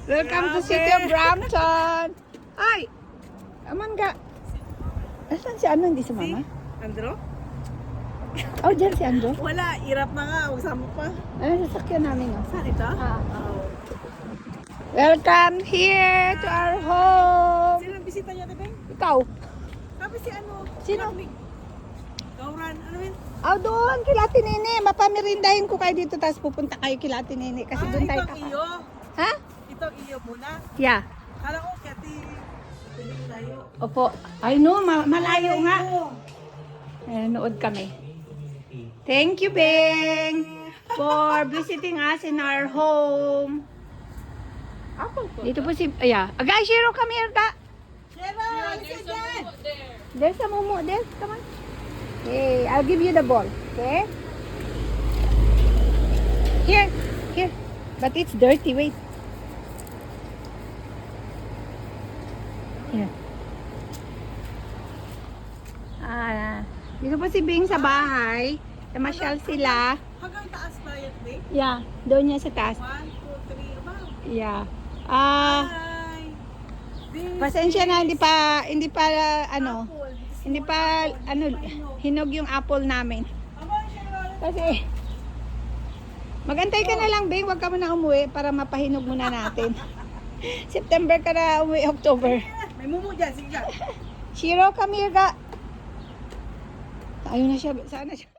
Welcome to City of Brampton. Ay! Aman ka. Nasaan si ano? Hindi si Mama? Andro? Oh, dyan si Andro. Wala, irap na nga. Magsama pa. Ano, sasakyan namin. Oh. Saan ito? Oh. Welcome here to our home. Sino ang bisita niya, Tebeng? Ikaw. Sabi si ano? Sino? Gauran, ano yun? Oh, doon, kila Ate Nene. Mapamirindahin ko kayo dito, tapos pupunta kayo kila Ate Nene. Kasi doon tayo ito ang iyo. Ha? Ito ang iyo muna. Yeah. Kala ko, Kati, tuloy tayo. Opo. Ay no, malayo nga. Nood kami. Thank you, Beng, for visiting us in our home. Apple po. Dito po si, Agay, Shiro, come here, ka. Shera, isa dyan. There's a mumu there. Come on. Hey, I'll give you the ball. Okay? Here. Here. But it's dirty. Wait. Here. Dito po si Bing sa bahay. Namasyal sila. Hanggang taas pa yan, Tebeng? Yeah, doon niya sa taas. 1, 2, 3, abang. Yeah. Hi. Pasensya na hindi pa hinog yung apple namin. Kasi magantay ka na lang, Bing, wag ka muna umuwi para mapahinog muna natin. September ka na umuwi, October. May mumu dyan, sige dyan. Shiro, come here ka. Ayun na siya, sana siya.